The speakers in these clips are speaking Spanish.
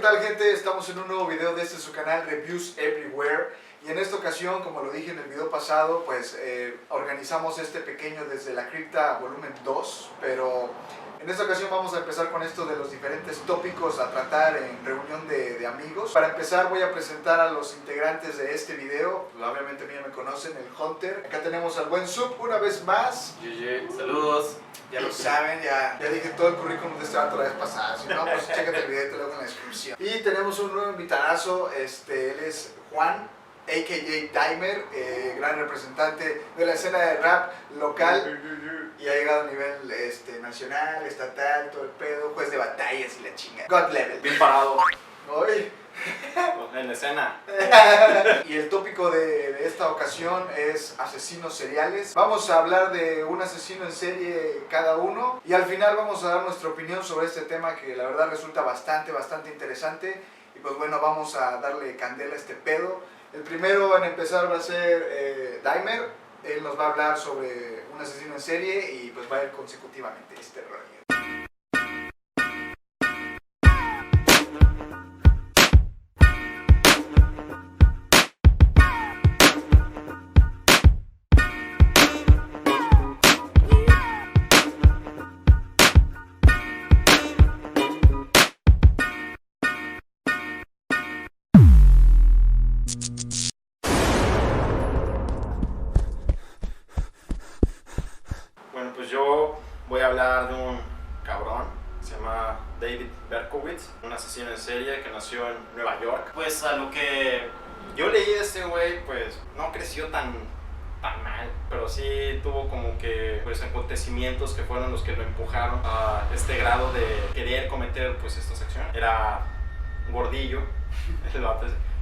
tal, gente? Estamos en un nuevo video de su canal Reviews Everywhere. Y en esta ocasión, como lo dije en el video pasado, pues organizamos este pequeño Desde la Cripta volumen 2. Pero en esta ocasión vamos a empezar con esto de los diferentes tópicos a tratar en reunión de amigos. Para empezar voy a presentar a los integrantes de este video. Pues, obviamente ya me conocen, el Hunter. Acá tenemos al buen Sub una vez más. GG, saludos. Ya lo saben, ya dije todo el currículum de este vato la vez pasada. Si no, pues chécate el video y te lo hago en la descripción. Y tenemos un nuevo invitadazo, él es Juan, a.k.a. Dimer, gran representante de la escena de rap local. Y ha llegado a nivel nacional, estatal, todo el pedo, juez de batallas y la chinga. God level. Bien parado. Hoy. En la escena. Y el tópico de esta ocasión es asesinos seriales. Vamos a hablar de un asesino en serie cada uno y al final vamos a dar nuestra opinión sobre este tema que la verdad resulta bastante interesante. Y pues bueno, vamos a darle candela a este pedo. El primero en empezar va a ser Dimer. Él nos va a hablar sobre un asesino en serie y pues va a ir consecutivamente este rollo. Bueno, pues yo voy a hablar de un cabrón que se llama David Berkowitz, un asesino en serie que nació en Nueva York. Pues a lo que yo leí de este güey, pues no creció tan mal, pero sí tuvo como que pues acontecimientos que fueron los que lo empujaron a este grado de querer cometer pues estas acciones. Era gordillo,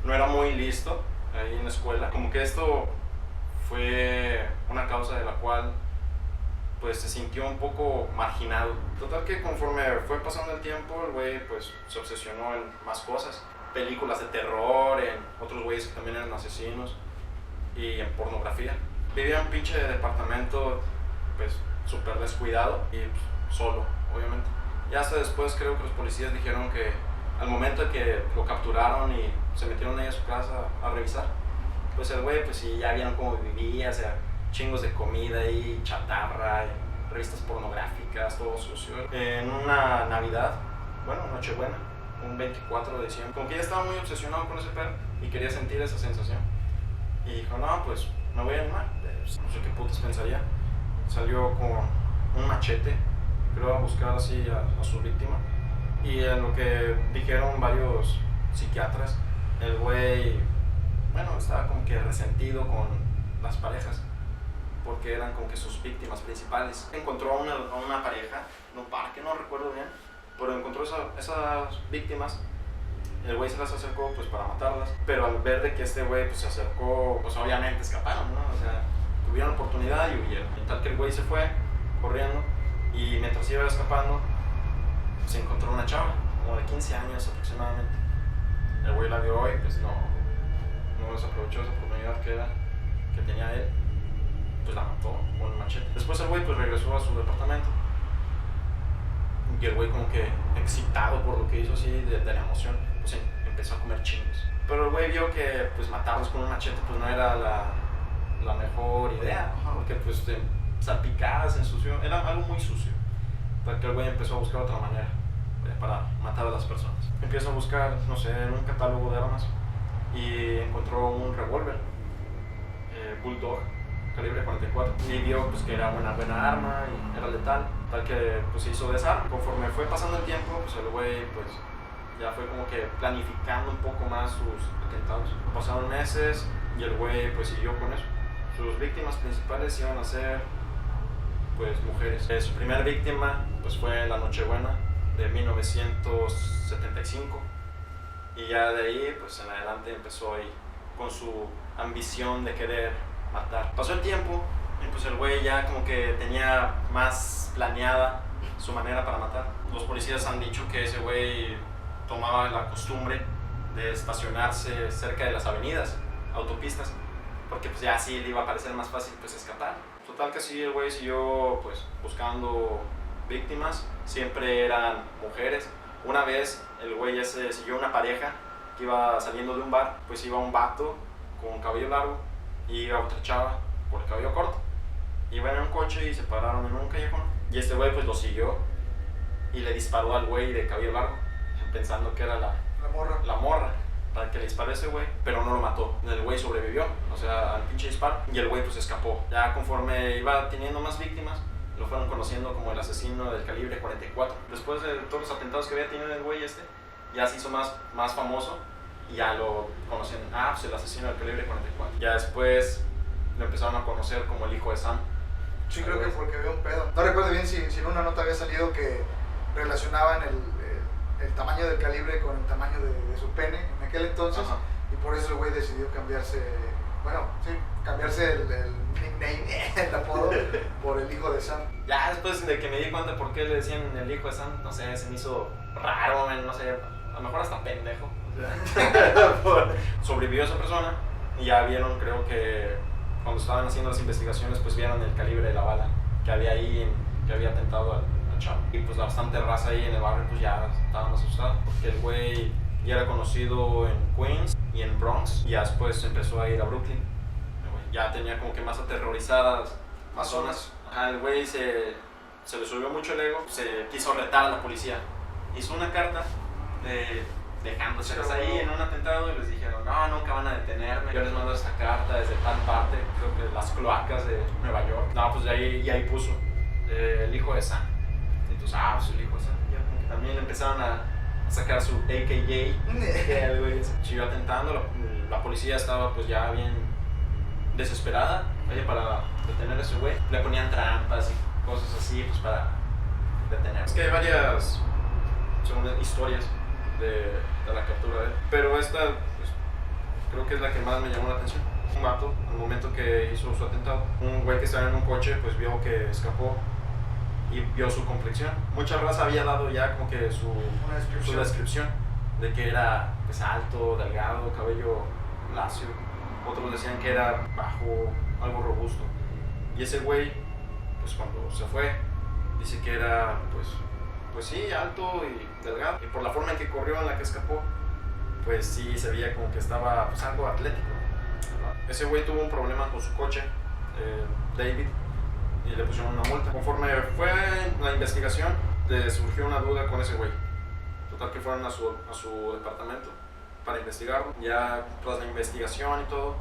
no era muy listo ahí en la escuela. Como que esto fue una causa de la cual pues se sintió un poco marginado. Total que conforme fue pasando el tiempo, el güey pues se obsesionó en más cosas. Películas de terror, en otros güeyes que también eran asesinos y en pornografía. Vivía en un pinche departamento pues súper descuidado y pues, solo, obviamente. Y hasta después creo que los policías dijeron que al momento de que lo capturaron y se metieron ahí a su casa a revisar, pues el güey pues sí, ya vieron cómo vivía, o sea, chingos de comida y chatarra, y revistas pornográficas, todo sucio. En una Navidad, bueno, Nochebuena, un 24 de diciembre, como que ya estaba muy obsesionado con ese perro y quería sentir esa sensación. Y dijo, no, pues me voy a animar. No sé qué putas pensaría. Salió con un machete, creo, a buscar así a su víctima. Y en lo que dijeron varios psiquiatras, el güey, bueno, estaba como que resentido con las parejas, porque eran como que sus víctimas principales. Encontró a una pareja en un parque, no recuerdo bien, pero encontró esas víctimas. El güey se las acercó pues para matarlas, pero al ver de que este güey pues se acercó, pues obviamente escaparon, ¿no? O sea, tuvieron oportunidad y huyeron. Y tal que el güey se fue corriendo y mientras iba escapando se encontró una chava, como de 15 años aproximadamente. El güey la vio y pues no desaprovechó esa oportunidad que tenía él. Pues la mató con un machete. Después el güey pues regresó a su departamento y el güey como que excitado por lo que hizo así de la emoción, pues empezó a comer chingos. Pero el güey vio que pues matarlos con un machete pues no era la mejor idea, porque pues te salpicabas, se ensució, era algo muy sucio. Porque el güey empezó a buscar otra manera para matar a las personas. Empieza a buscar, no sé, en un catálogo de armas y encontró un revólver, Bulldog, calibre 44, y vio pues que era una buena arma y era letal, tal que pues se hizo desarme. Conforme fue pasando el tiempo, pues el güey pues ya fue como que planificando un poco más sus atentados. Pasaron meses y el güey pues siguió con eso. Sus víctimas principales iban a ser pues mujeres. Su primera víctima pues fue la Nochebuena de 1975 y ya de ahí pues en adelante empezó ahí con su ambición de querer matar. Pasó el tiempo y pues el güey ya como que tenía más planeada su manera para matar. Los policías han dicho que ese güey tomaba la costumbre de estacionarse cerca de las avenidas, autopistas, porque pues ya así le iba a parecer más fácil pues escapar. Total que sí, el güey siguió pues buscando víctimas, siempre eran mujeres Una vez el güey ese siguió una pareja que iba saliendo de un bar, pues iba un vato con cabello largo y iba otra chava con el cabello corto. Iban en un coche y se pararon en un callejón y este güey pues lo siguió y le disparó al güey de cabello largo pensando que era la morra para que le disparó a ese güey, pero no lo mató. El güey sobrevivió, o sea, al pinche disparo, y el güey pues escapó. Ya conforme iba teniendo más víctimas, lo fueron conociendo como el asesino del calibre 44. Después de todos los atentados que había tenido el güey ya se hizo más famoso y ya lo conocían, pues el asesino del calibre 44. Ya después lo empezaron a conocer como el hijo de Sam. Sí, creo que porque había un pedo. No recuerdo bien si en una nota había salido que relacionaban el tamaño del calibre con el tamaño de su pene en aquel entonces. Ajá. Y por eso el güey decidió cambiarse el nickname, el apodo, por el hijo de Sam. Ya después de que me di cuenta por qué le decían el hijo de Sam, no sé, se me hizo raro, no sé, a lo mejor hasta pendejo. Sobrevivió esa persona y ya vieron, creo que cuando estaban haciendo las investigaciones, pues vieron el calibre de la bala que había ahí, que había atentado al chavo. Y pues bastante raza ahí en el barrio pues ya estaban asustados, porque el güey ya era conocido en Queens y en Bronx, y ya después empezó a ir a Brooklyn. Ya tenía como que más aterrorizadas más zonas. El güey se le subió mucho el ego, se quiso retar a la policía. Hizo una carta dejándoselas ahí en un atentado y les dijeron, no, nunca van a detenerme. Yo les mando esta carta desde tal parte, creo que las cloacas de Nueva York. No, pues y ahí puso el hijo de Sam. Entonces, pues el hijo de Sam. Ya como que también empezaron a sacar su AKA, que el güey siguió atentando. La policía estaba pues ya bien desesperada, para detener a ese güey. Le ponían trampas y cosas así pues para detener. Es que hay varias historias de la captura de él, pero esta pues, creo que es la que más me llamó la atención. Un vato, al momento que hizo su atentado, un güey que estaba en un coche pues vio que escapó y vio su complexión. Mucha raza había dado ya como que su descripción de que era pues alto, delgado, cabello lacio. Otros decían que era bajo, algo robusto. Y ese güey, pues cuando se fue, dice que era pues sí, alto y delgado. Y por la forma en que corrió, en la que escapó, pues sí se veía como que estaba pues algo atlético. Ese güey tuvo un problema con su coche, David, y le pusieron una multa. Conforme fue la investigación, le surgió una duda con ese güey. Total que fueron a su departamento para investigarlo. Ya tras la investigación y todo,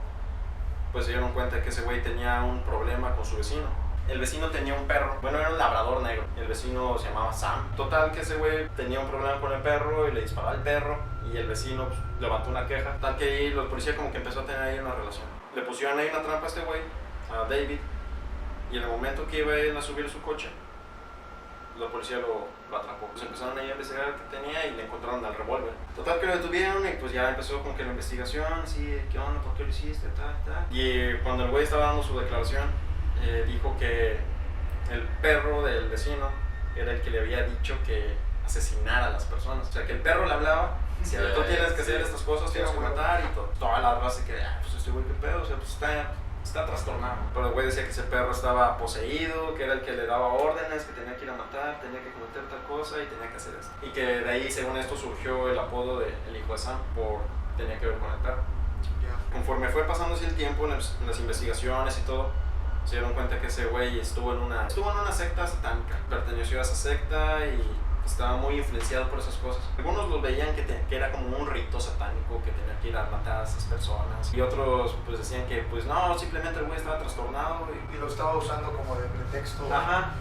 pues se dieron cuenta que ese güey tenía un problema con su vecino. El vecino tenía un perro, bueno, era un labrador negro. El vecino se llamaba Sam. Total que ese güey tenía un problema con el perro y le disparó al perro. Y el vecino pues, levantó una queja. Tal que ahí los policías como que empezó a tener ahí una relación. Le pusieron ahí una trampa a este güey, a David. Y en el momento que iba a ir a subir su coche, la policía lo atrapó. Pues empezaron ahí a investigar qué tenía y le encontraron el revólver. Total que lo detuvieron y pues ya empezó como que la investigación. Sí, ¿qué onda? ¿Por qué lo hiciste? Tal. Y cuando el güey estaba dando su declaración, dijo que el perro del vecino era el que le había dicho que asesinara a las personas. O sea, que el perro le hablaba, decía, tú tienes que hacer estas cosas, tienes que matar y todo. Toda la raza que, pues este güey, qué pedo, o sea, pues está trastornado. Pero el güey decía que ese perro estaba poseído, que era el que le daba órdenes, que tenía que ir a matar, tenía que cometer tal cosa y tenía que hacer esto. Y que de ahí, según esto, surgió el apodo de el hijo de Sam, tenía que ver con el perro. Conforme fue pasando así el tiempo en las investigaciones y todo, se dieron cuenta que ese güey estuvo en una secta satánica. Perteneció a esa secta y estaba muy influenciado por esas cosas. Algunos lo veían que era como un rito satánico, que tenía que ir a matar a esas personas. Y otros pues decían que pues no, simplemente el güey estaba trastornado. Y lo estaba usando como de pretexto. Ajá.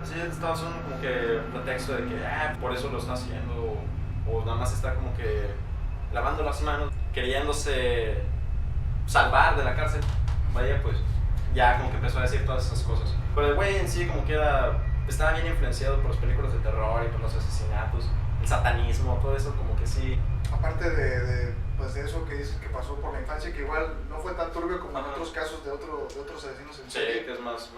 Así estaba usando como que pretexto de que por eso lo está haciendo. O nada más está como que lavando las manos, queriéndose salvar de la cárcel. Vaya pues. Ya como que empezó a decir todas esas cosas. Pero el güey en sí como que estaba bien influenciado por las películas de terror y por los asesinatos, el satanismo, todo eso como que sí. Aparte de eso que dices que pasó por la infancia, que igual no fue tan turbio como en otros casos de otros asesinos en serie. Sí, que es más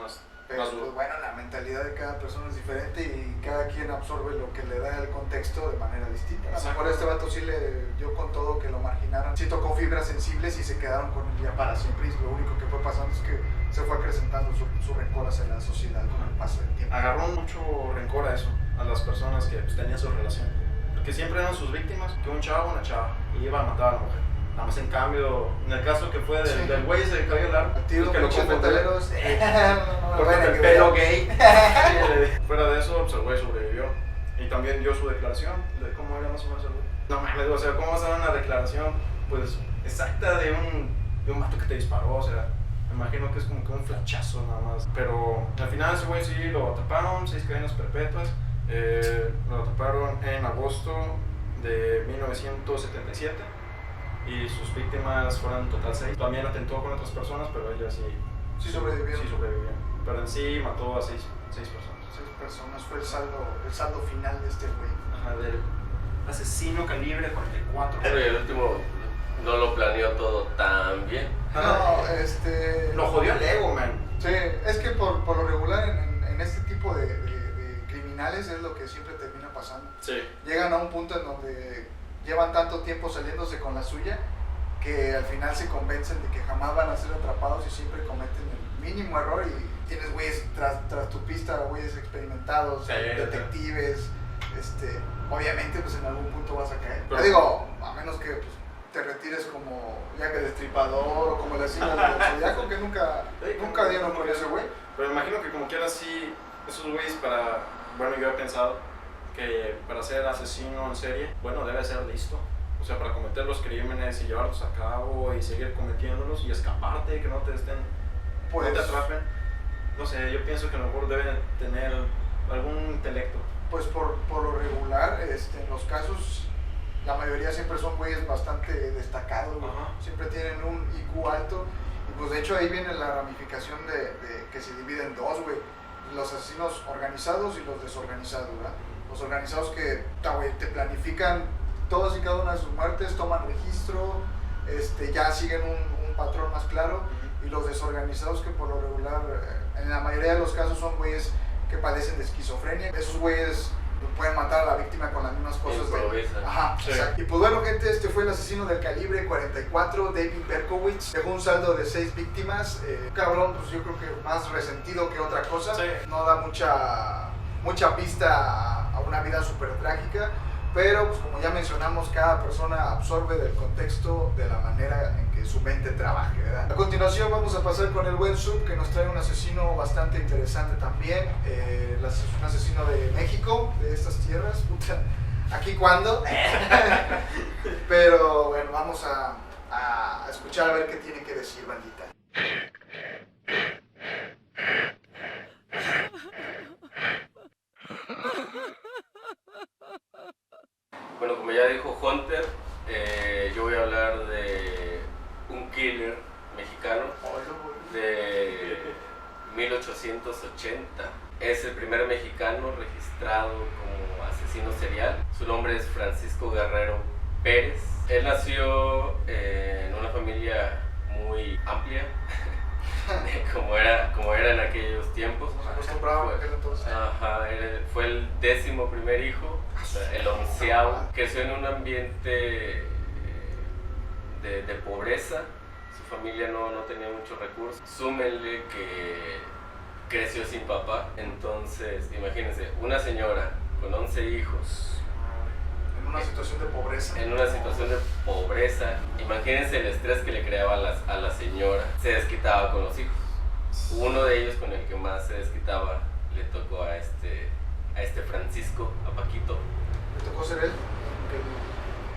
pero pues bueno, la mentalidad de cada persona es diferente y cada quien absorbe lo que le da el contexto de manera distinta. A lo mejor a este vato sí le dio con todo que lo marginaran. Sí tocó fibras sensibles y se quedaron con él ya para siempre. Y lo único que fue pasando es que se fue acrecentando su rencor hacia la sociedad con el paso del tiempo. Agarró mucho rencor a eso, a las personas que pues, tenían su relación. Porque que siempre eran sus víctimas, que un chavo o una chava, y iban a matar a la mujer. Nada más en cambio, en el caso que fue del güey ese de cabello largo, al tiro que lo pinches confundieron. metaleros. Porque el pelo gay. Fuera de eso, pues el güey sobrevivió. Y también dio su declaración de cómo era más o menos el güey. No mames, o sea, ¿cómo vas a dar una declaración pues exacta de un vato que te disparó? O sea, me imagino que es como que un flachazo nada más. Pero al final ese güey sí lo atraparon, 6 cadenas perpetuas. Lo atraparon en agosto de 1977. Y sus víctimas fueron en total 6. También atentó con otras personas, pero ella sí sobrevivieron. Sí sobrevivieron. Pero en sí mató a 6 personas. 6 personas fue el saldo final de este güey. Ajá, del asesino calibre 44. Pero el último no lo planeó todo tan bien. No, Lo jodió el ego, man. Sí, es que por lo regular en este tipo de criminales es lo que siempre termina pasando. Sí. Llegan a un punto en donde llevan tanto tiempo saliéndose con la suya que al final se convencen de que jamás van a ser atrapados y siempre cometen el mínimo error y tienes güeyes tras tu pista, güeyes experimentados, sí, detectives, obviamente pues en algún punto vas a caer. Pero, yo digo, a menos que pues, te retires como Jack el Destripador o como el asesino del Zodiaco, que nunca dieron con ese güey. Pero me imagino que como quiera sí, esos güeyes bueno, yo he pensado que para ser asesino en serie, bueno, debe ser listo. O sea, para cometer los crímenes y llevarlos a cabo y seguir cometiéndolos y escaparte, que no te no te atrapen. No sé, yo pienso que a lo mejor deben tener algún intelecto. Pues por lo regular, en los casos, la mayoría siempre son güeyes bastante destacados, siempre tienen un IQ alto. Y pues de hecho ahí viene la ramificación de que se divide en dos, güey. Los asesinos organizados y los desorganizados, ¿verdad? Los organizados que te planifican todas y cada una de sus muertes, toman registro, ya siguen un patrón más claro. Y los desorganizados que por lo regular, en la mayoría de los casos son güeyes que padecen de esquizofrenia. Esos güeyes pueden matar a la víctima con las mismas cosas. Ajá, sí. Exacto. Y pues bueno, gente, este fue el asesino del calibre 44, David Berkowitz. Dejó un saldo de 6 víctimas. Cabrón, pues yo creo que más resentido que otra cosa. Sí. No da mucha pista a una vida súper trágica. Pero pues como ya mencionamos, cada persona absorbe del contexto de la manera en que su mente trabaje, ¿verdad? A continuación vamos a pasar con el buen Sub, que nos trae un asesino bastante interesante también. Un asesino de México, de estas tierras. Puta, ¿aquí cuándo? Pero bueno, vamos a escuchar a ver qué tiene que decir, bandita. Bueno, como ya dijo Hunter, yo voy a hablar de un killer mexicano de 1880. Es el primer mexicano registrado como asesino serial. Su nombre es Francisco Guerrero Pérez. Él nació en una familia muy amplia, como era en aquellos tiempos. Nos acostumbraba en aquel entonces. Ajá, fue el 11º hijo, el 11º. Creció en un ambiente de pobreza. Su familia no tenía muchos recursos. Súmenle que creció sin papá. Entonces, imagínense, una señora con 11 hijos. En una situación de pobreza. En una situación de pobreza. Imagínense el estrés que le creaba a la señora. Se desquitaba con los hijos. Uno de ellos con el que más se desquitaba le tocó a este Francisco, a Paquito. Le tocó ser él.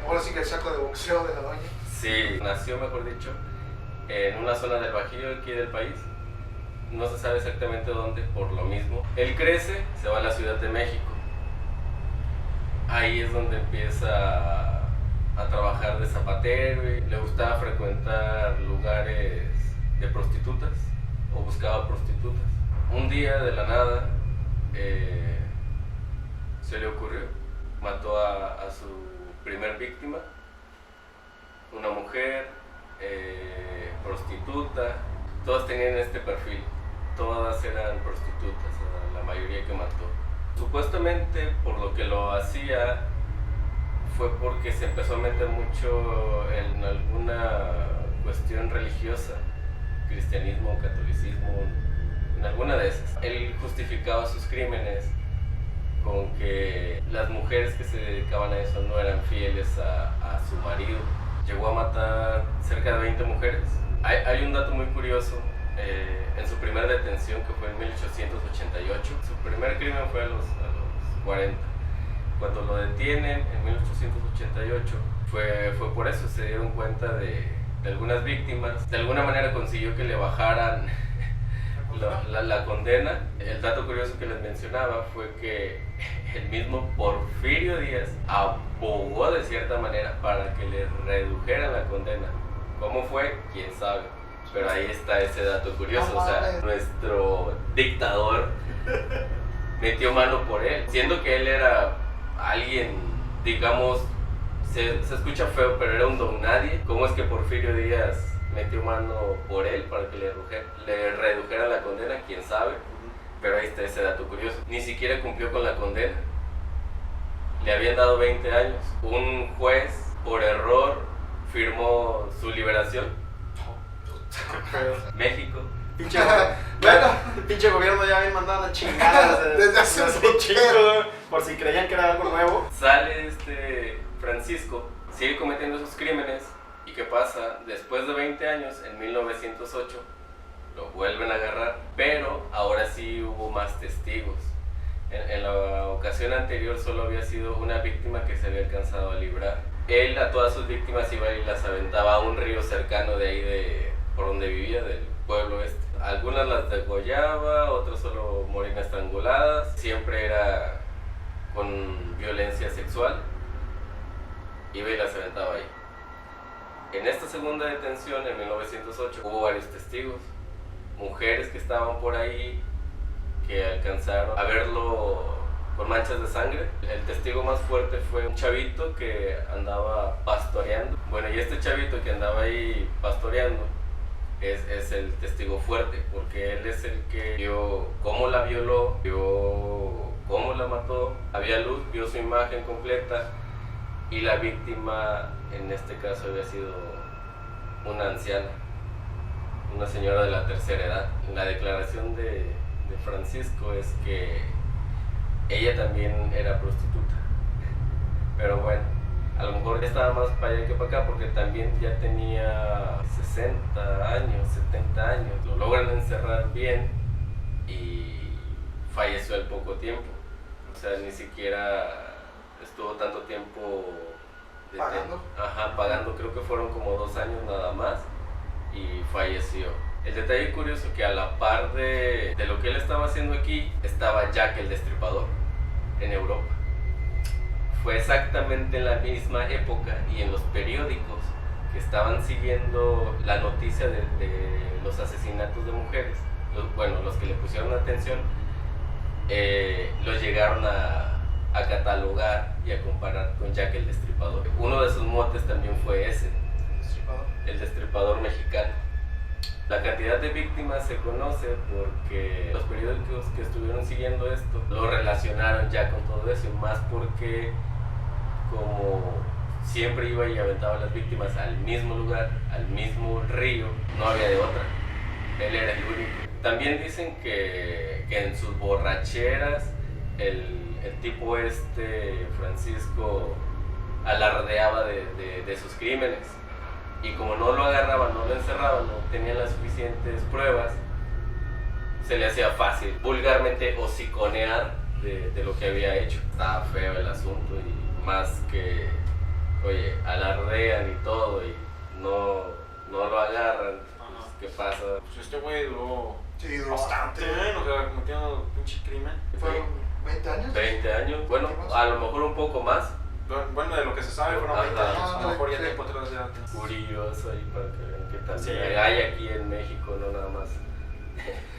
Ahora sí que el saco de boxeo de la doña. Sí, nació, mejor dicho, en una zona del Bajío aquí del país. No se sabe exactamente dónde, por lo mismo. Él crece, se va a la Ciudad de México. Ahí es donde empieza a trabajar de zapatero y le gustaba frecuentar lugares de prostitutas o buscaba prostitutas. Un día de la nada se le ocurrió, mató a su primer víctima, una mujer, prostituta. Todas tenían este perfil, todas eran prostitutas, la mayoría que mató. Supuestamente por lo que lo hacía fue porque se empezó a meter mucho en alguna cuestión religiosa, cristianismo, catolicismo, en alguna de esas. Él justificaba sus crímenes con que las mujeres que se dedicaban a eso no eran fieles a su marido. Llegó a matar cerca de 20 mujeres. Hay un dato muy curioso. En su primera detención, que fue en 1888, su primer crimen fue a los 40. Cuando lo detienen en 1888, fue por eso. Se dieron cuenta de algunas víctimas. De alguna manera consiguió que le bajaran la condena. El dato curioso que les mencionaba fue que el mismo Porfirio Díaz abogó de cierta manera para que le redujeran la condena. ¿Cómo fue? ¿Quién sabe? Pero ahí está ese dato curioso. O sea, nuestro dictador metió mano por él, siendo que él era alguien, digamos, se escucha feo, pero era un don nadie. ¿Cómo es que Porfirio Díaz metió mano por él para que le redujera la condena? ¿Quién sabe? Pero ahí está ese dato curioso. Ni siquiera cumplió con la condena. Le habían dado 20 años. Un juez, por error, firmó su liberación. México. Pinche gobierno ya había mandado a chingadas desde hace un chingo, por si creían que era algo nuevo. Sale Francisco, sigue cometiendo esos crímenes. ¿Y qué pasa? Después de 20 años, en 1908, lo vuelven a agarrar, pero ahora sí hubo más testigos. En la ocasión anterior solo había sido una víctima que se había alcanzado a librar. Él a todas sus víctimas iba y las aventaba a un río cercano de ahí, por donde vivía, del pueblo este. Algunas las degollaba, otras solo morían estranguladas. Siempre era con violencia sexual. Iba y las aventaba ahí. En esta segunda detención, en 1908, hubo varios testigos. Mujeres que estaban por ahí, que alcanzaron a verlo con manchas de sangre. El testigo más fuerte fue un chavito que andaba pastoreando. Bueno, y este chavito que andaba ahí pastoreando es el testigo fuerte, porque él es el que vio cómo la violó, vio cómo la mató, había luz, vio su imagen completa, y la víctima en este caso había sido una anciana, una señora de la tercera edad. La declaración de Francisco es que ella también era prostituta, pero bueno, a lo mejor estaba más para allá que para acá, porque también ya tenía 60 años, 70 años. Lo logran encerrar bien y falleció al poco tiempo. O sea, ni siquiera estuvo tanto tiempo pagando. Creo que fueron como 2 años nada más y falleció. El detalle curioso que a la par de lo que él estaba haciendo aquí, estaba Jack el Destripador en Europa. Fue exactamente en la misma época y en los periódicos que estaban siguiendo la noticia de los asesinatos de mujeres, los que le pusieron atención, los llegaron a catalogar y a comparar con Jack el Destripador. Uno de sus motes también fue ese, el Destripador mexicano. La cantidad de víctimas se conoce porque los periódicos que estuvieron siguiendo esto lo relacionaron ya con todo eso, más porque como siempre iba y aventaba a las víctimas al mismo lugar, al mismo río, no había de otra. Él era el único. También dicen que en sus borracheras el tipo Francisco, alardeaba de sus crímenes. Y como no lo agarraban, no lo encerraban, no tenían las suficientes pruebas, se le hacía fácil vulgarmente hociconear de lo que había hecho. Estaba feo el asunto, y más que, oye, alardean y todo y no lo agarran, pues, ¿qué pasa? Pues este güey duró bastante. O sea, cometió un pinche crimen. ¿Fueron 20 años? 20 años, bueno, a lo mejor un poco más. Bueno, de lo que se sabe fueron 20 Ajá. años, a lo mejor ya tiempo atrás ya. Curioso ahí para que vean que también Sí. hay aquí en México, no nada más.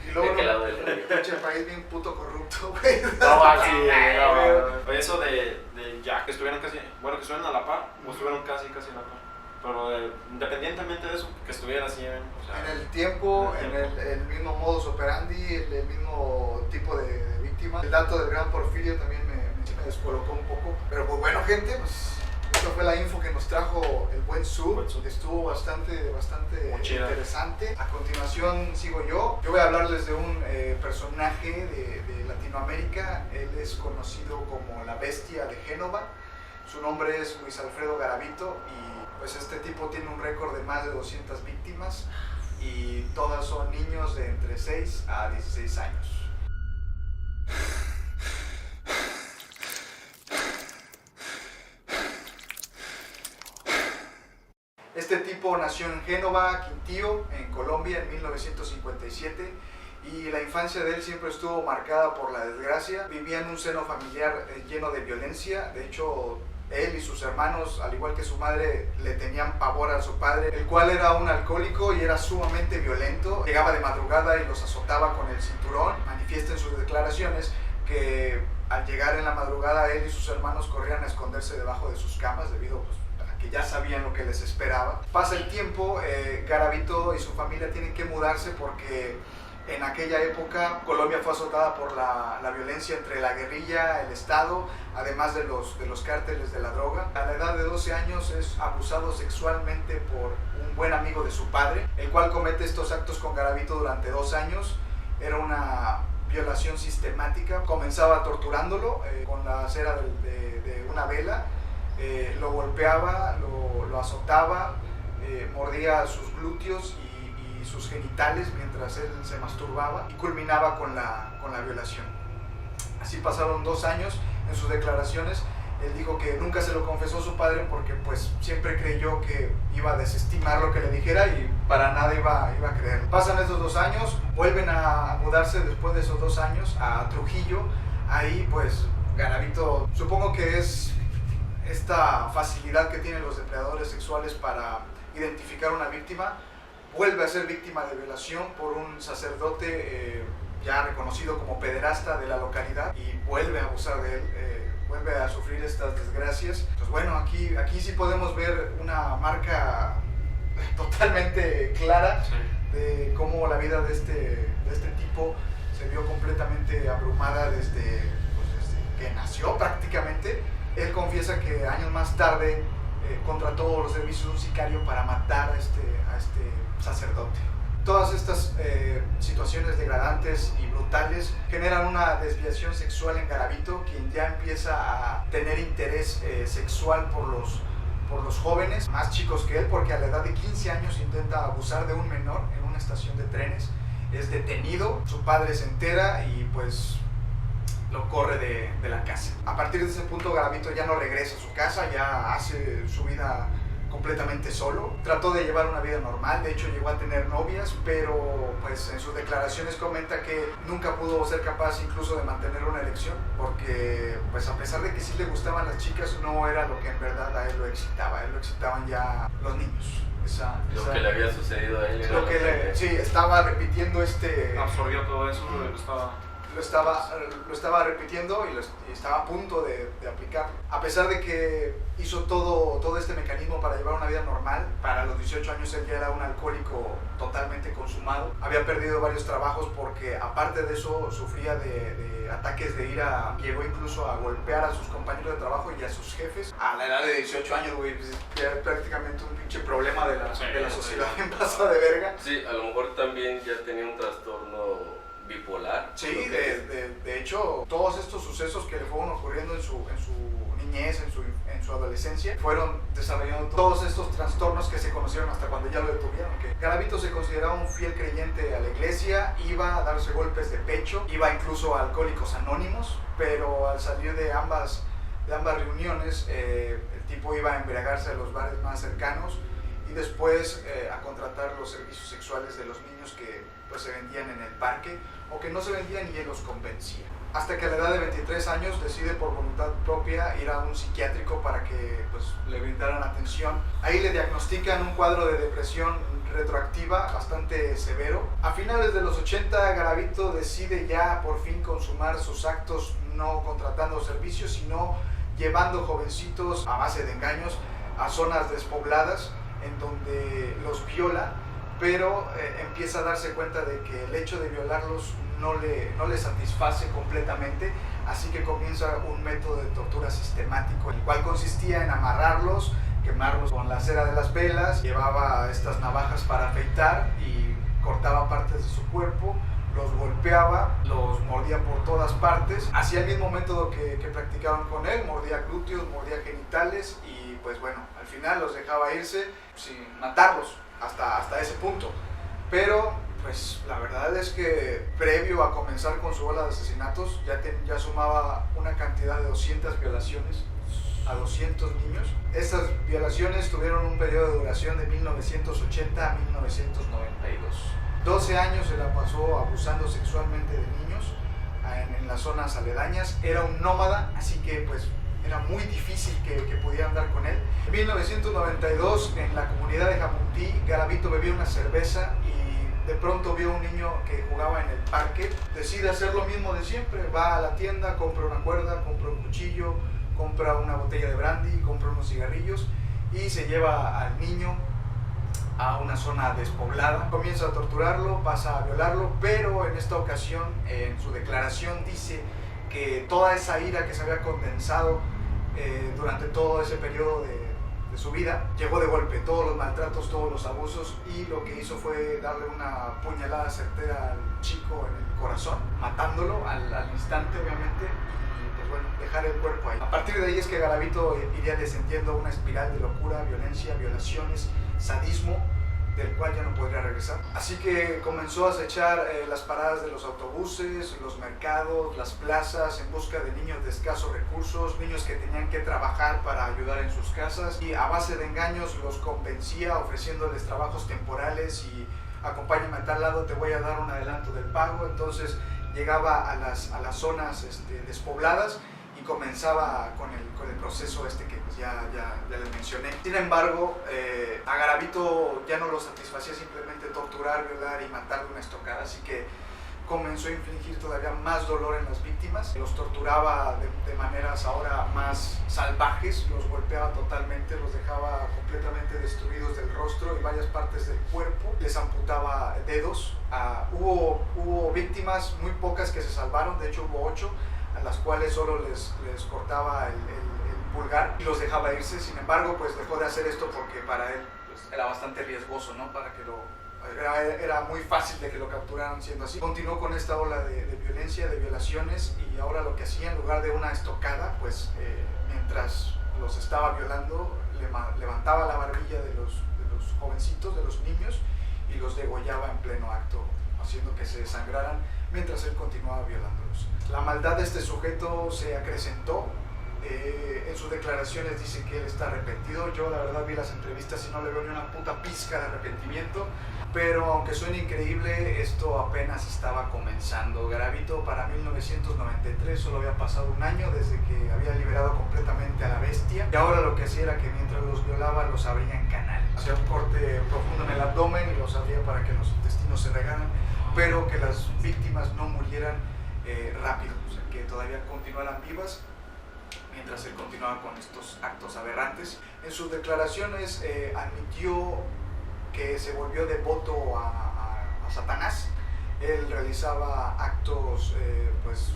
Y luego ¿De qué lado del río? pinche país bien puto corrupto, güey. No, así, no. Eso de Jack, que estuvieron casi, bueno, que estuvieron a la par, o estuvieron casi a la par. Pero independientemente de eso, que estuviera así, o sea, En el tiempo, en el mismo modus operandi, el mismo tipo de víctima. El dato del gran Porfirio también me descolocó un poco. Pero pues bueno, gente, pues Esta fue la info que nos trajo el buen Sub. Buen Sub. Estuvo bastante Muy chida. interesante. A continuación sigo yo. Yo voy a hablarles de un personaje de Latinoamérica. Él es conocido como la Bestia de Génova. Su nombre es Luis Alfredo Garavito y pues este tipo tiene un récord de más de 200 víctimas y todas son niños de entre 6 a 16 años. Este tipo nació en Génova, Quintío, en Colombia, en 1957, y la infancia de él siempre estuvo marcada por la desgracia. Vivía en un seno familiar lleno de violencia. De hecho, él y sus hermanos, al igual que su madre, le tenían pavor a su padre, el cual era un alcohólico y era sumamente violento. Llegaba de madrugada y los azotaba con el cinturón. Manifiesta en sus declaraciones que al llegar en la madrugada él y sus hermanos corrían a esconderse debajo de sus camas debido a que ya sabían lo que les esperaba. Pasa el tiempo, Garavito y su familia tienen que mudarse porque en aquella época Colombia fue azotada por la violencia entre la guerrilla, el Estado, además de los cárteles de la droga. A la edad de 12 años es abusado sexualmente por un buen amigo de su padre, el cual comete estos actos con Garavito durante 2 años. Era una violación sistemática. Comenzaba torturándolo con la cera de una vela, lo golpeaba, lo azotaba, mordía sus glúteos y sus genitales mientras él se masturbaba y culminaba con la violación. Así pasaron 2 años. En sus declaraciones él dijo que nunca se lo confesó a su padre porque pues siempre creyó que iba a desestimar lo que le dijera y para nada iba a creer. Pasan estos 2 años, vuelven a mudarse después de esos 2 años a Trujillo. Ahí pues Garavito, supongo que es esta facilidad que tienen los depredadores sexuales para identificar una víctima, vuelve a ser víctima de violación por un sacerdote ya reconocido como pederasta de la localidad y vuelve a abusar de él, vuelve a sufrir estas desgracias. Pues bueno, aquí sí podemos ver una marca totalmente clara de cómo la vida de este tipo se vio completamente abrumada desde que nació prácticamente. Él confiesa que años más tarde contrató los servicios de un sicario para matar a este sacerdote. Todas estas situaciones degradantes y brutales generan una desviación sexual en Garavito, quien ya empieza a tener interés sexual por los jóvenes más chicos que él, porque a la edad de 15 años intenta abusar de un menor en una estación de trenes. Es detenido, su padre se entera y pues lo corre de la casa. A partir de ese punto Garavito ya no regresa a su casa, ya hace su vida completamente solo. Trató de llevar una vida normal, de hecho llegó a tener novias, pero pues en sus declaraciones comenta que nunca pudo ser capaz incluso de mantener una erección, porque pues a pesar de que sí le gustaban las chicas, no era lo que en verdad a él lo excitaba. A él lo excitaban ya los niños. Lo que le había sucedido a él. Sí, estaba repitiendo absorbió todo eso, lo estaba repitiendo y estaba a punto de aplicar. A pesar de que hizo todo este mecanismo para llevar una vida normal, para los 18 años él ya era un alcohólico totalmente consumado. Había perdido varios trabajos porque aparte de eso sufría de ataques de ira. Llegó incluso a golpear a sus compañeros de trabajo y a sus jefes. A la edad de 18 años, güey, pues ya es prácticamente un pinche problema de la sociedad en pasada de verga. Sí, a lo mejor también ya tenía un trastorno bipolar. Sí, de hecho, todos estos sucesos que le fueron ocurriendo en su niñez, en su adolescencia, fueron desarrollando todos estos trastornos que se conocieron hasta cuando ya lo detuvieron. Que Garavito se consideraba un fiel creyente a la iglesia, iba a darse golpes de pecho, iba incluso a Alcohólicos Anónimos, pero al salir de ambas reuniones, el tipo iba a embriagarse a los bares más cercanos y después a contratar los servicios sexuales de los niños que pues se vendían en el parque o que no se vendían y él los convencía. Hasta que a la edad de 23 años decide por voluntad propia ir a un psiquiátrico para que pues, le brindaran atención. Ahí le diagnostican un cuadro de depresión retroactiva bastante severo. A finales de los 80, Garavito decide ya por fin consumar sus actos, no contratando servicios, sino llevando jovencitos a base de engaños a zonas despobladas en donde los viola, pero empieza a darse cuenta de que el hecho de violarlos no le satisface completamente, así que comienza un método de tortura sistemático, el cual consistía en amarrarlos, quemarlos con la cera de las velas, llevaba estas navajas para afeitar y cortaba partes de su cuerpo, los golpeaba, los mordía por todas partes. Hacía el mismo método que practicaban con él, mordía glúteos, mordía genitales y pues bueno, al final los dejaba irse sin matarlos hasta ese punto. Pero pues la verdad es que previo a comenzar con su ola de asesinatos ya sumaba una cantidad de 200 violaciones a 200 niños. Estas violaciones tuvieron un periodo de duración de 1980 a 1992. 12 años se la pasó abusando sexualmente de niños en las zonas aledañas. Era un nómada, así que pues era muy difícil que pudieran dar con él. En 1992, en la comunidad de Jamundí, Garavito bebía una cerveza y de pronto vio a un niño que jugaba en el parque. Decide hacer lo mismo de siempre, va a la tienda, compra una cuerda, compra un cuchillo, compra una botella de brandy, compra unos cigarrillos y se lleva al niño a una zona despoblada. Comienza a torturarlo, pasa a violarlo, pero en esta ocasión en su declaración dice que toda esa ira que se había condensado durante todo ese periodo de su vida llegó de golpe, todos los maltratos, todos los abusos, y lo que hizo fue darle una puñalada certera al chico en el corazón, matándolo al instante obviamente, y pues bueno, dejar el cuerpo ahí. A partir de ahí es que Garavito iría descendiendo una espiral de locura, violencia, violaciones, sadismo, del cual ya no podría regresar. Así que comenzó a acechar las paradas de los autobuses, los mercados, las plazas, en busca de niños de escasos recursos, niños que tenían que trabajar para ayudar en sus casas, y a base de engaños los convencía ofreciéndoles trabajos temporales y acompáñame a tal lado, te voy a dar un adelanto del pago. Entonces llegaba a las zonas despobladas y comenzaba con el proceso que pues ya les mencioné. Sin embargo, a Garavito ya no lo satisfacía simplemente torturar, violar y matar de una estocada, así que comenzó a infligir todavía más dolor en las víctimas. Los torturaba de maneras ahora más salvajes, los golpeaba totalmente, los dejaba completamente destruidos del rostro y varias partes del cuerpo, les amputaba dedos. Hubo víctimas, muy pocas que se salvaron, de hecho hubo 8, a las cuales solo les cortaba el pulgar y los dejaba irse. Sin embargo, pues dejó de hacer esto porque para él pues, era bastante riesgoso, ¿no? Era muy fácil de que lo capturaran siendo así. Continuó con esta ola de violencia, de violaciones, y ahora lo que hacía en lugar de una estocada, pues mientras los estaba violando, levantaba la barbilla de los jovencitos, de los niños, y los degollaba en pleno acto, haciendo que se desangraran mientras él continuaba violándolos. La maldad de este sujeto se acrecentó. En sus declaraciones dice que él está arrepentido. Yo la verdad vi las entrevistas y no le veo ni una puta pizca de arrepentimiento, pero aunque suene increíble, esto apenas estaba comenzando. Garavito para 1993 solo había pasado un año desde que había liberado completamente a la bestia, y ahora lo que hacía era que mientras los violaba los abría en canales, hacía un corte profundo en el abdomen y los abría para que los intestinos se regaran, pero que las víctimas no murieran rápido, o sea, que todavía continuaran vivas mientras él continuaba con estos actos aberrantes. En sus declaraciones admitió que se volvió devoto a Satanás. Él realizaba actos pues,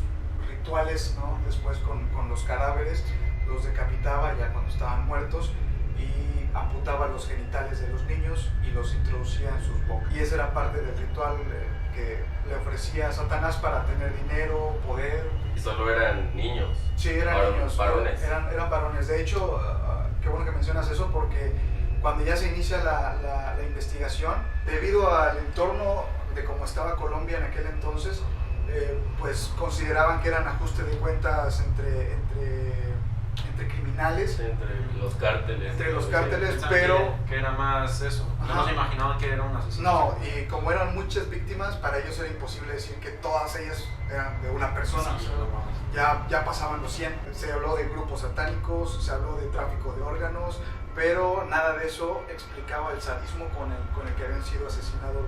rituales, ¿no? Después con los cadáveres, los decapitaba ya cuando estaban muertos y amputaba los genitales de los niños y los introducía en sus bocas. Y esa era parte del ritual que le ofrecía a Satanás para tener dinero, poder. ¿Y solo eran niños? Sí, eran niños. Varones. Eran varones. De hecho, qué bueno que mencionas eso, porque cuando ya se inicia la investigación, debido al entorno de cómo estaba Colombia en aquel entonces, pues consideraban que eran ajuste de cuentas entre criminales. Sí, entre los cárteles. Entre los cárteles, Pensaban pero que era más eso. Ajá. No se imaginaban que era un asesino. no, y como eran muchas víctimas, para ellos era imposible decir que todas ellas eran de una persona. Sí, O sea, ya pasaban los 100. Se habló de grupos satánicos, se habló de tráfico de órganos, pero nada de eso explicaba el sadismo con el que habían sido asesinados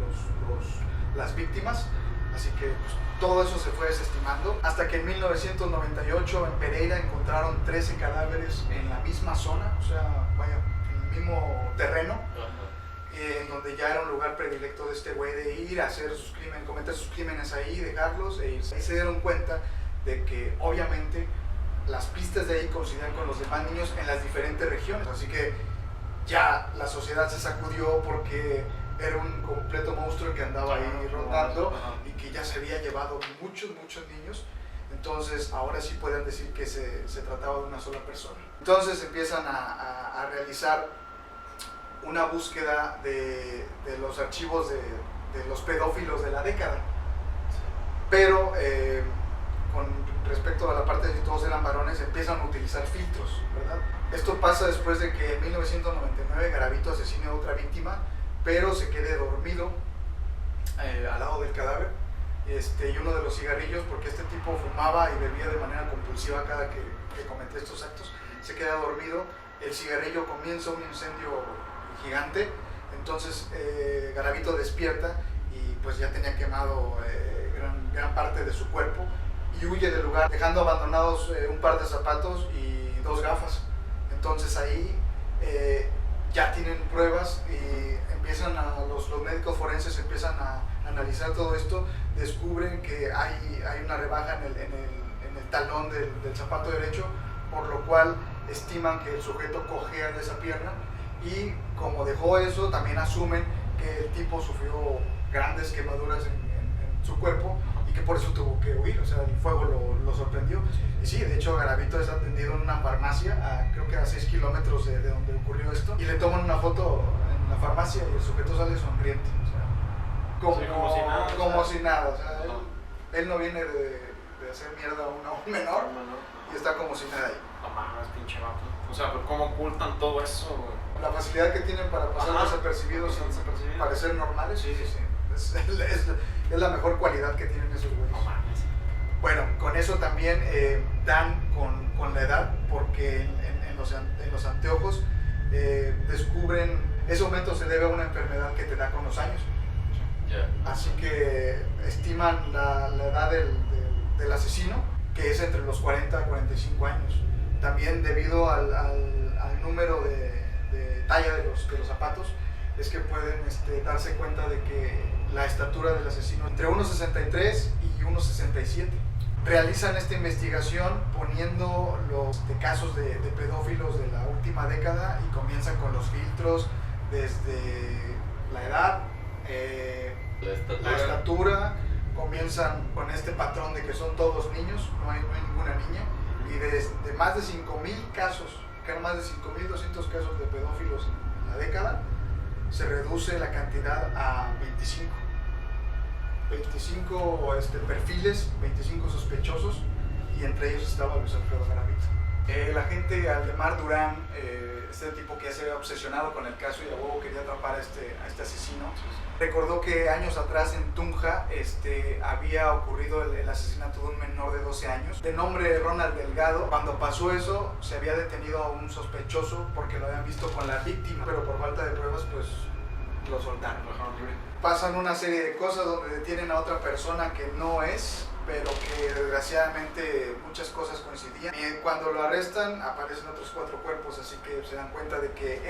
las víctimas. Así que pues, todo eso se fue desestimando, hasta que en 1998 en Pereira encontraron 13 cadáveres en la misma zona, o sea, vaya, en el mismo terreno. en donde ya era un lugar predilecto de este güey de ir a hacer sus crímenes, cometer sus crímenes ahí, dejarlos e irse. Ahí se dieron cuenta de que obviamente las pistas de ahí coincidían con los demás niños en las diferentes regiones, así que ya la sociedad se sacudió porque era un completo monstruo que andaba ahí rondando y que ya se había llevado muchos niños. Entonces ahora sí pueden decir que se trataba de una sola persona. Entonces empiezan a realizar una búsqueda de los archivos de los pedófilos de la década. Pero con respecto a la parte de que todos eran varones, empiezan a utilizar filtros, ¿verdad? Esto pasa después de que en 1999 Garavito asesine a otra víctima, pero se quede dormido al lado del cadáver. Y uno de los cigarrillos, porque este tipo fumaba y bebía de manera compulsiva cada que cometía estos actos, se queda dormido, el cigarrillo comienza un incendio gigante, entonces Garavito despierta y pues ya tenía quemado gran parte de su cuerpo y huye del lugar, dejando abandonados un par de zapatos y 2 gafas. Entonces ahí ya tienen pruebas y empiezan los médicos forenses empiezan a analizar todo esto, descubren que hay una rebaja en el talón del zapato derecho, por lo cual estiman que el sujeto cojea de esa pierna, y como dejó eso, también asumen que el tipo sufrió grandes quemaduras en su cuerpo y que por eso tuvo que huir, o sea, el fuego lo sorprendió. Y sí, de hecho Garavito es atendido en una farmacia, creo que a 6 kilómetros de donde ocurrió esto, y le toman una foto en la farmacia y el sujeto sale sonriente, o sea, como si nada, o sea, él no viene de hacer mierda a un menor y está como si nada ahí. No mames, pinche vato. O sea, pero ¿cómo ocultan todo eso, güey? La facilidad que tienen para pasar desapercibidos sin parecer normales, sí. Es la mejor cualidad que tienen esos güeyes. No mames. Bueno, con eso también dan con la edad, porque en los anteojos descubren, ese aumento se debe a una enfermedad que te da con los años. Así que estiman la edad del asesino, que es entre los 40 y 45 años. También debido al número de talla de los zapatos, es que pueden darse cuenta de que la estatura del asesino entre 1,63 y 1,67. Realizan esta investigación poniendo los casos de pedófilos de la última década y comienzan con los filtros desde la edad, la estatura, comienzan con este patrón de que son todos niños, no hay ninguna niña, y de más de 5,000 casos, que eran más de 5,200 casos de pedófilos en la década, se reduce la cantidad a 25 perfiles, 25 sospechosos, y entre ellos estaba Luis Alfredo Garavito. El agente Aldemar Durán, este tipo que ya se había obsesionado con el caso y a huevo quería atrapar a este asesino, recordó que años atrás en Tunja había ocurrido el asesinato de un menor de 12 años, de nombre Ronald Delgado. Cuando pasó eso, se había detenido a un sospechoso porque lo habían visto con la víctima, pero por falta de pruebas, pues lo soltaron. Pasan una serie de cosas donde detienen a otra persona que no es, pero que desgraciadamente muchas cosas coincidían. Y cuando lo arrestan, aparecen otros 4 cuerpos, así que se dan cuenta de que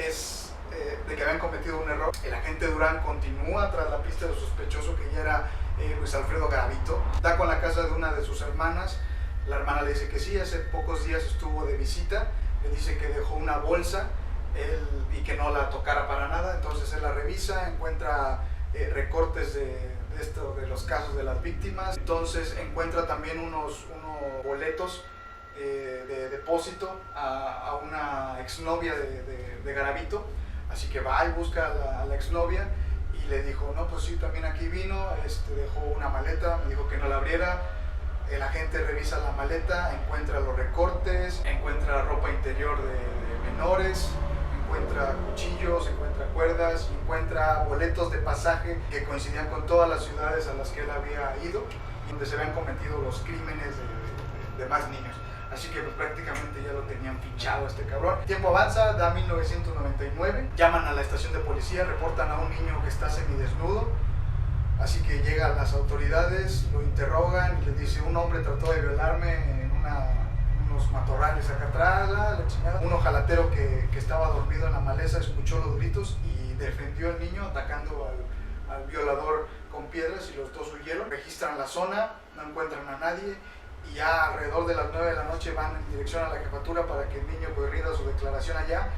habían cometido un error. El agente Durán continúa tras la pista del sospechoso, que ya era Luis Alfredo Garavito. Da con la casa de una de sus hermanas. La hermana le dice que sí, hace pocos días estuvo de visita. Le dice que dejó una bolsa y que no la tocara para nada. Entonces él la revisa, encuentra recortes de los casos de las víctimas. Entonces encuentra también unos boletos de depósito a una exnovia de Garavito. Así que va y busca a la exnovia y le dijo, no, pues sí, también aquí vino, dejó una maleta, me dijo que no la abriera. El agente revisa la maleta, encuentra los recortes, encuentra ropa interior de menores, encuentra cuchillos, encuentra cuerdas, encuentra boletos de pasaje que coincidían con todas las ciudades a las que él había ido, donde se habían cometido los crímenes de más niños. Así que pues, prácticamente ya lo tenían fichado este cabrón. El tiempo avanza, da 1999, llaman a la estación de policía, reportan a un niño que está semidesnudo. Así que llegan las autoridades, lo interrogan y le dice, un hombre trató de violarme en una unos matorrales acá atrás, la chingada. Un ojalatero que estaba dormido en la maleza escuchó los gritos y defendió al niño atacando al violador con piedras y los dos huyeron. Registran la zona, no encuentran a nadie y ya alrededor de las 9 de la noche van en dirección a la jefatura para que el niño pues rinda su declaración allá.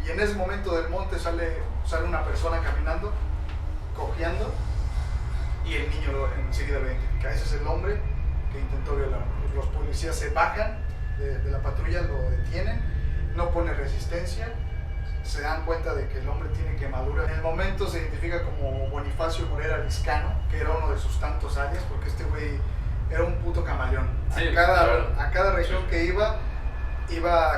Y en ese momento del monte sale una persona caminando, cojeando, y el niño enseguida lo identifica. Ese es el hombre que intentó violarlo. Los policías se bajan de la patrulla, lo detienen, no pone resistencia, se dan cuenta de que el hombre tiene quemadura. En el momento se identifica como Bonifacio Morera Liscano, que era uno de sus tantos alias, porque este güey era un puto camaleón. Sí, A cada región que iba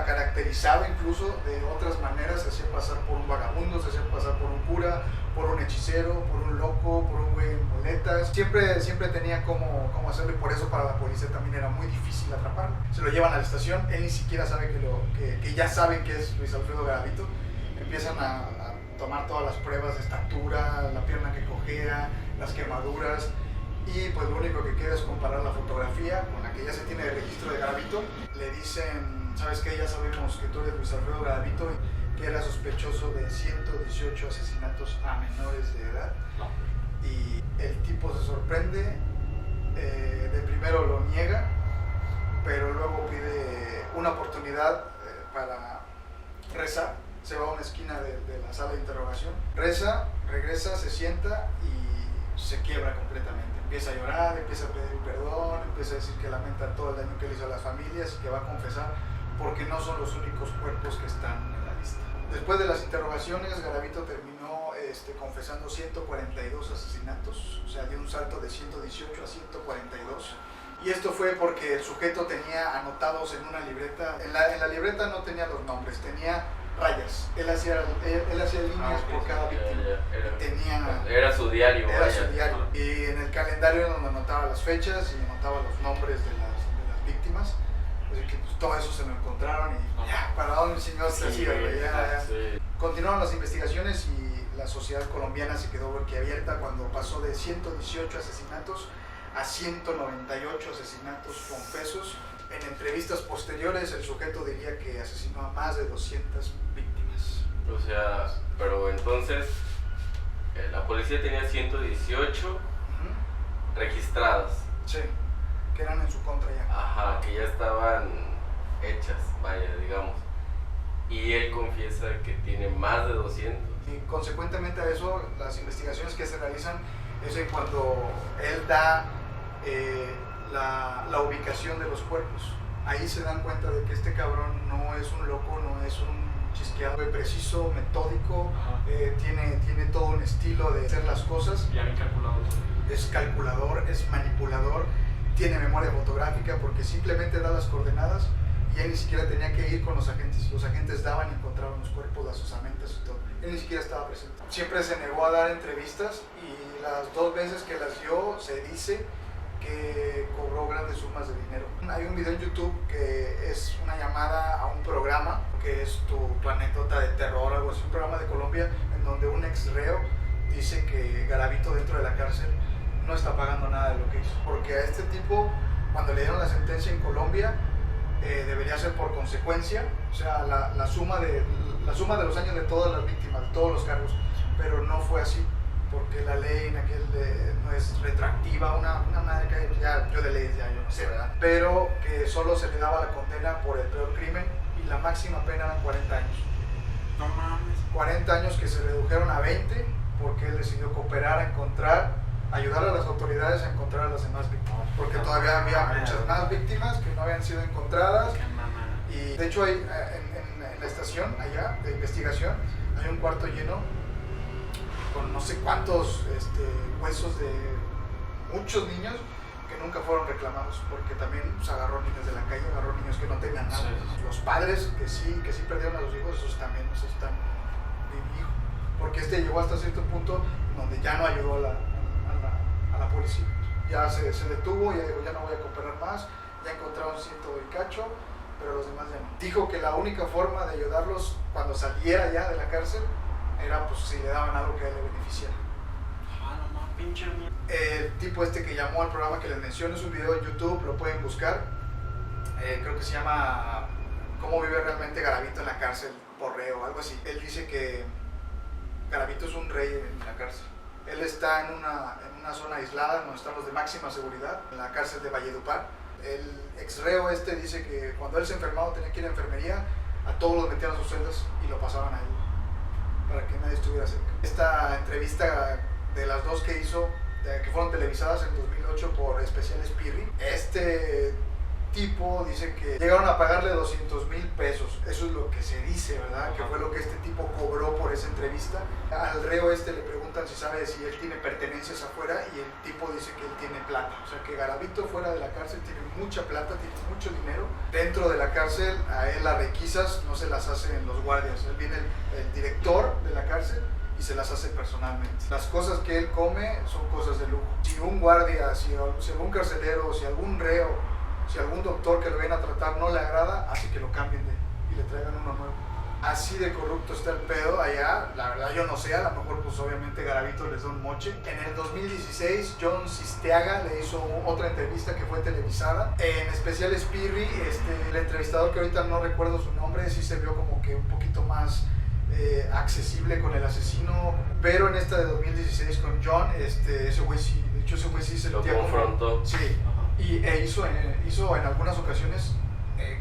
caracterizado incluso de otras maneras, se hacía pasar por un vagabundo, se hacía pasar por un cura, por un hechicero, por un loco, por un güey en muletas. Siempre tenía cómo hacerlo y por eso para la policía también era muy difícil atraparlo. Se lo llevan a la estación, él ni siquiera sabe que ya saben que es Luis Alfredo Garavito. Empiezan a tomar todas las pruebas de estatura, la pierna que cojea, las quemaduras. Y pues lo único que queda es comparar la fotografía con la que ya se tiene de registro de Garavito. Le dicen, ¿sabes qué? Ya sabemos que tú eres Luis Alfredo Garavito, que era sospechoso de 118 asesinatos a menores de edad. No. Y el tipo se sorprende, de primero lo niega, pero luego pide una oportunidad para rezar. Se va a una esquina de la sala de interrogación, reza, regresa, se sienta y se quiebra completamente. Empieza a llorar, empieza a pedir perdón, empieza a decir que lamenta todo el daño que le hizo a las familias y que va a confesar porque no son los únicos cuerpos que están en la lista. Después de las interrogaciones, Garavito terminó confesando 142 asesinatos, o sea, dio un salto de 118 a 142. Y esto fue porque el sujeto tenía anotados en una libreta, en la libreta no tenía los nombres, tenía rayas. Él hacía líneas por cada víctima. Era su diario. Era su diario. Y en el calendario donde anotaba las fechas y anotaba los nombres de las víctimas. Así que pues, todo eso se lo encontraron y ya, para dónde el señor se hacía. Sí. Continuaron las investigaciones y la sociedad colombiana se quedó boquiabierta cuando pasó de 118 asesinatos a 198 asesinatos confesos. En entrevistas posteriores, el sujeto diría que asesinó a más de 200 víctimas. O sea, pero entonces la policía tenía 118 registradas. Sí, que eran en su contra ya. Ajá, que ya estaban hechas, vaya, digamos. Y él confiesa que tiene más de 200. Y consecuentemente a eso, las investigaciones que se realizan es en cuando él da la ubicación de los cuerpos. Ahí se dan cuenta de que este cabrón no es un loco, no es un chisqueado, es preciso, metódico, tiene todo un estilo de hacer las cosas. Ya bien calculado. Es calculador, es manipulador, tiene memoria fotográfica porque simplemente da las coordenadas y él ni siquiera tenía que ir con los agentes. Los agentes daban y encontraban los cuerpos, las osamentas y todo. Él ni siquiera estaba presente. Siempre se negó a dar entrevistas y las 2 veces que las dio se dice que cobró grandes sumas de dinero. Hay un video en YouTube que es una llamada a un programa que es tu anécdota de terror, algo así, un programa de Colombia en donde un ex reo dice que Garavito dentro de la cárcel no está pagando nada de lo que hizo, porque a este tipo cuando le dieron la sentencia en Colombia debería ser por consecuencia, o sea, la suma de los años de todas las víctimas, de todos los cargos, pero no fue así. Porque la ley en aquel no es retroactiva, una madre que ya yo de leyes ya yo no sé, ¿verdad? Pero que solo se le daba la condena por el peor crimen y la máxima pena eran 40 años. No mames. 40 años que se redujeron a 20 porque él decidió cooperar, ayudar a las autoridades a encontrar a las demás víctimas. Porque todavía había muchas más víctimas que no habían sido encontradas. Y de hecho hay, en la estación allá de investigación hay un cuarto lleno con no sé cuántos huesos de muchos niños que nunca fueron reclamados, porque también pues, agarró niños de la calle, agarró niños que no tenían nada. Sí. Los padres que sí perdieron a los hijos, esos también están vivos, porque llegó hasta cierto punto donde ya no ayudó a la policía. Ya se detuvo, ya dijo, ya no voy a cooperar más, ya encontraron ciento y cacho, pero los demás ya no. Dijo que la única forma de ayudarlos cuando saliera ya de la cárcel era pues si le daban algo que le beneficiara. Ah, no más, pinche mierda. El tipo que llamó al programa que les menciono es un video en YouTube, lo pueden buscar. creo que se llama ¿Cómo vive realmente Garavito en la cárcel? Por reo, algo así. Él dice que Garavito es un rey en la cárcel. Él está en una zona aislada donde están los de máxima seguridad, en la cárcel de Valledupar. El ex reo dice que cuando él se enfermaba tenía que ir a enfermería, a todos los metían a sus celdas y lo pasaban ahí para que nadie estuviera cerca. Esta entrevista de las dos que hizo, que fueron televisadas en 2008 por Especiales Pirri, este tipo dice que llegaron a pagarle 200,000 pesos. Eso es lo que se dice, ¿verdad? Que fue lo que este tipo cobró por esa entrevista. Al reo le preguntan si sabe si él tiene pertenencias afuera y el tipo dice que él tiene plata. O sea que Garavito fuera de la cárcel tiene mucha plata, tiene mucho dinero. Dentro de la cárcel a él las requisas no se las hacen los guardias. Él viene el director de la cárcel y se las hace personalmente. Las cosas que él come son cosas de lujo. Si un guardia, si algún carcelero, si algún reo, si algún doctor que lo viene a tratar no le agrada, hace que lo cambien y le traigan uno nuevo. Así de corrupto está el pedo allá. La verdad yo no sé, a lo mejor pues obviamente Garavito les da un moche. En el 2016 John Cisteaga le hizo otra entrevista que fue televisada. En Especiales Pirri, el entrevistador que ahorita no recuerdo su nombre, sí se vio como que un poquito más accesible con el asesino. Pero en esta de 2016 con John, ese güey sí, de hecho ese güey sí se lo metía confrontó. Sí. Y hizo en algunas ocasiones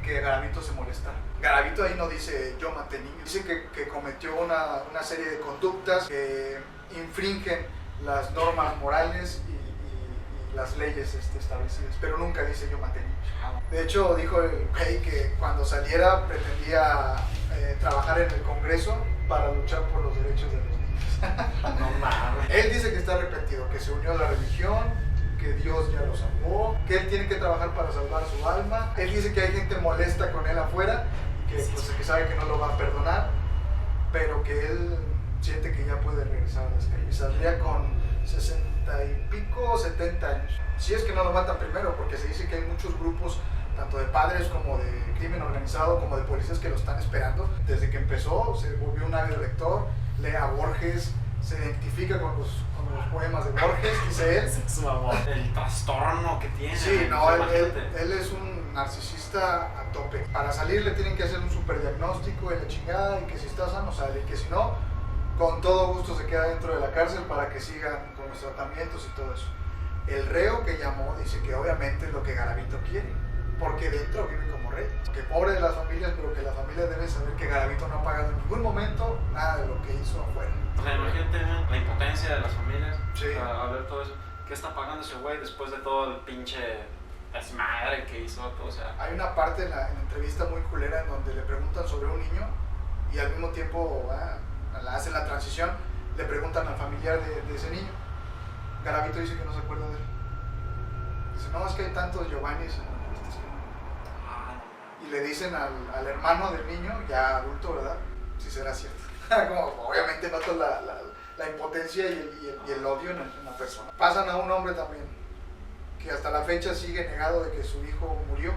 que Garavito se molestara. Garavito ahí no dice yo maté niños, dice que cometió una serie de conductas que infringen las normas morales y las leyes establecidas, pero nunca dice yo maté niños. De hecho dijo el güey que cuando saliera pretendía trabajar en el Congreso para luchar por los derechos de los niños. No mames. Él dice que está arrepentido, que se unió a la religión, que Dios ya lo salvó, que él tiene que trabajar para salvar su alma. Él dice que hay gente molesta con él afuera y que sabe que no lo va a perdonar, pero que él siente que ya puede regresar a las calles. Saldría con 60 y pico, 70 años. Si es que no lo matan primero, porque se dice que hay muchos grupos, tanto de padres como de crimen organizado, como de policías que lo están esperando. Desde que empezó se volvió un ávido lector, lee a Borges, se identifica con los poemas de Borges, dice él. El trastorno que tiene. Sí, no, él es un narcisista a tope. Para salir le tienen que hacer un superdiagnóstico de la chingada y que si está sano sale y que si no, con todo gusto se queda dentro de la cárcel para que sigan con los tratamientos y todo eso. El reo que llamó dice que obviamente es lo que Garavito quiere, porque dentro vive como rey. Que pobre de las familias, pero que las familias deben saber que Garavito no ha pagado en ningún momento nada de lo que hizo afuera. O sea, imagínate la impotencia de las familias, Sí. a ver todo eso. ¿Qué está pagando ese güey después de todo el pinche desmadre que hizo? O sea, Hay una parte en la entrevista muy culera en donde le preguntan sobre un niño y al mismo tiempo hacen la transición, le preguntan al familiar de ese niño. Garavito dice que no se acuerda de él. Dice, no, es que hay tantos Giovannis en estas que no. Y le dicen al hermano del niño, ya adulto, ¿verdad? Si será cierto. Como obviamente notas la impotencia y el odio en la persona. Pasan a un hombre también, que hasta la fecha sigue negado de que su hijo murió,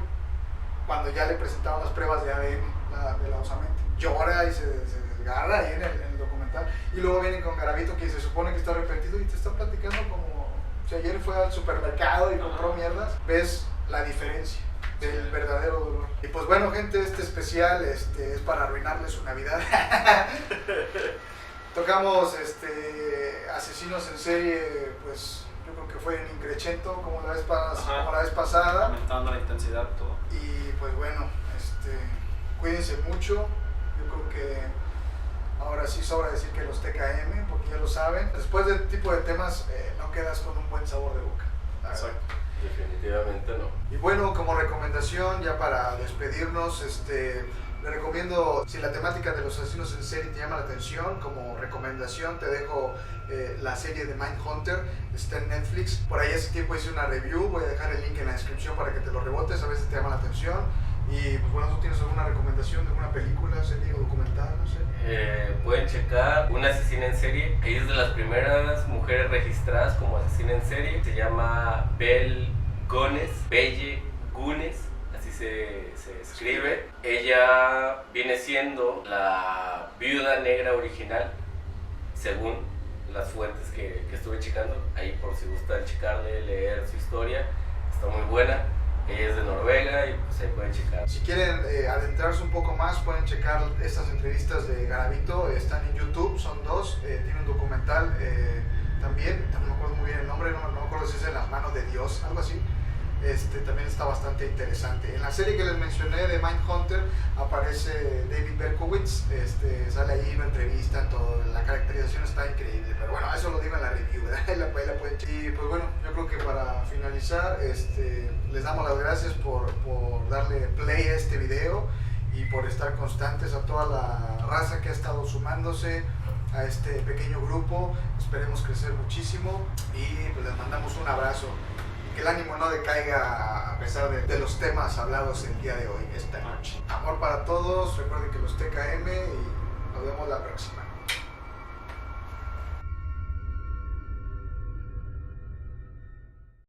cuando ya le presentaron las pruebas de ADN de la osamenta. Llora y se desgarra ahí en el documental. Y luego vienen con Garavito, que se supone que está arrepentido y te está platicando como si ayer fue al supermercado y compró mierdas. Ves la diferencia del verdadero dolor. Y pues bueno, gente, este especial es para arruinarles su Navidad. Tocamos asesinos en serie, pues yo creo que fue en increchento como la vez pasada. aumentando la intensidad, todo. Y pues bueno, cuídense mucho. Yo creo que ahora sí sobra decir que los TKM, porque ya lo saben. Después de este tipo de temas no quedas con un buen sabor de boca. Exacto. Definitivamente no. Y bueno, como recomendación, ya para despedirnos, le recomiendo, si la temática de los asesinos en serie te llama la atención, como recomendación te dejo la serie de Mindhunter, está en Netflix. Por ahí hace tiempo hice una review, voy a dejar el link en la descripción para que te lo rebotes, a ver si te llama la atención. Y pues bueno, ¿tú tienes alguna recomendación de alguna película, serie o documental? No sé. Pueden checar Una asesina en serie. Ella es de las primeras mujeres registradas como asesina en serie. Se llama Belle Gunes, así se escribe. Ella viene siendo la viuda negra original, según las fuentes que estuve checando. Ahí por si gustan checarle, leer su historia, está muy buena. Ella es de Noruega y pues ahí pueden checar. Si quieren adentrarse un poco más, pueden checar estas entrevistas de Garavito, están en YouTube, son dos, tiene un documental también, no me acuerdo muy bien el nombre, no me acuerdo si es En las manos de Dios, algo así. También está bastante interesante. En la serie que les mencioné de Mindhunter aparece David Berkowitz, sale ahí, lo entrevistan, todo, la caracterización está increíble, pero bueno, eso lo digo en la review, ¿verdad? Ahí la pueden checar. Y pues bueno, yo creo que para finalizar, les damos las gracias por darle play a este video y por estar constantes, a toda la raza que ha estado sumándose a este pequeño grupo. Esperemos crecer muchísimo y pues les mandamos un abrazo. Que el ánimo no decaiga a pesar de los temas hablados el día de hoy, esta noche. Amor para todos, recuerden que los TKM y nos vemos la próxima.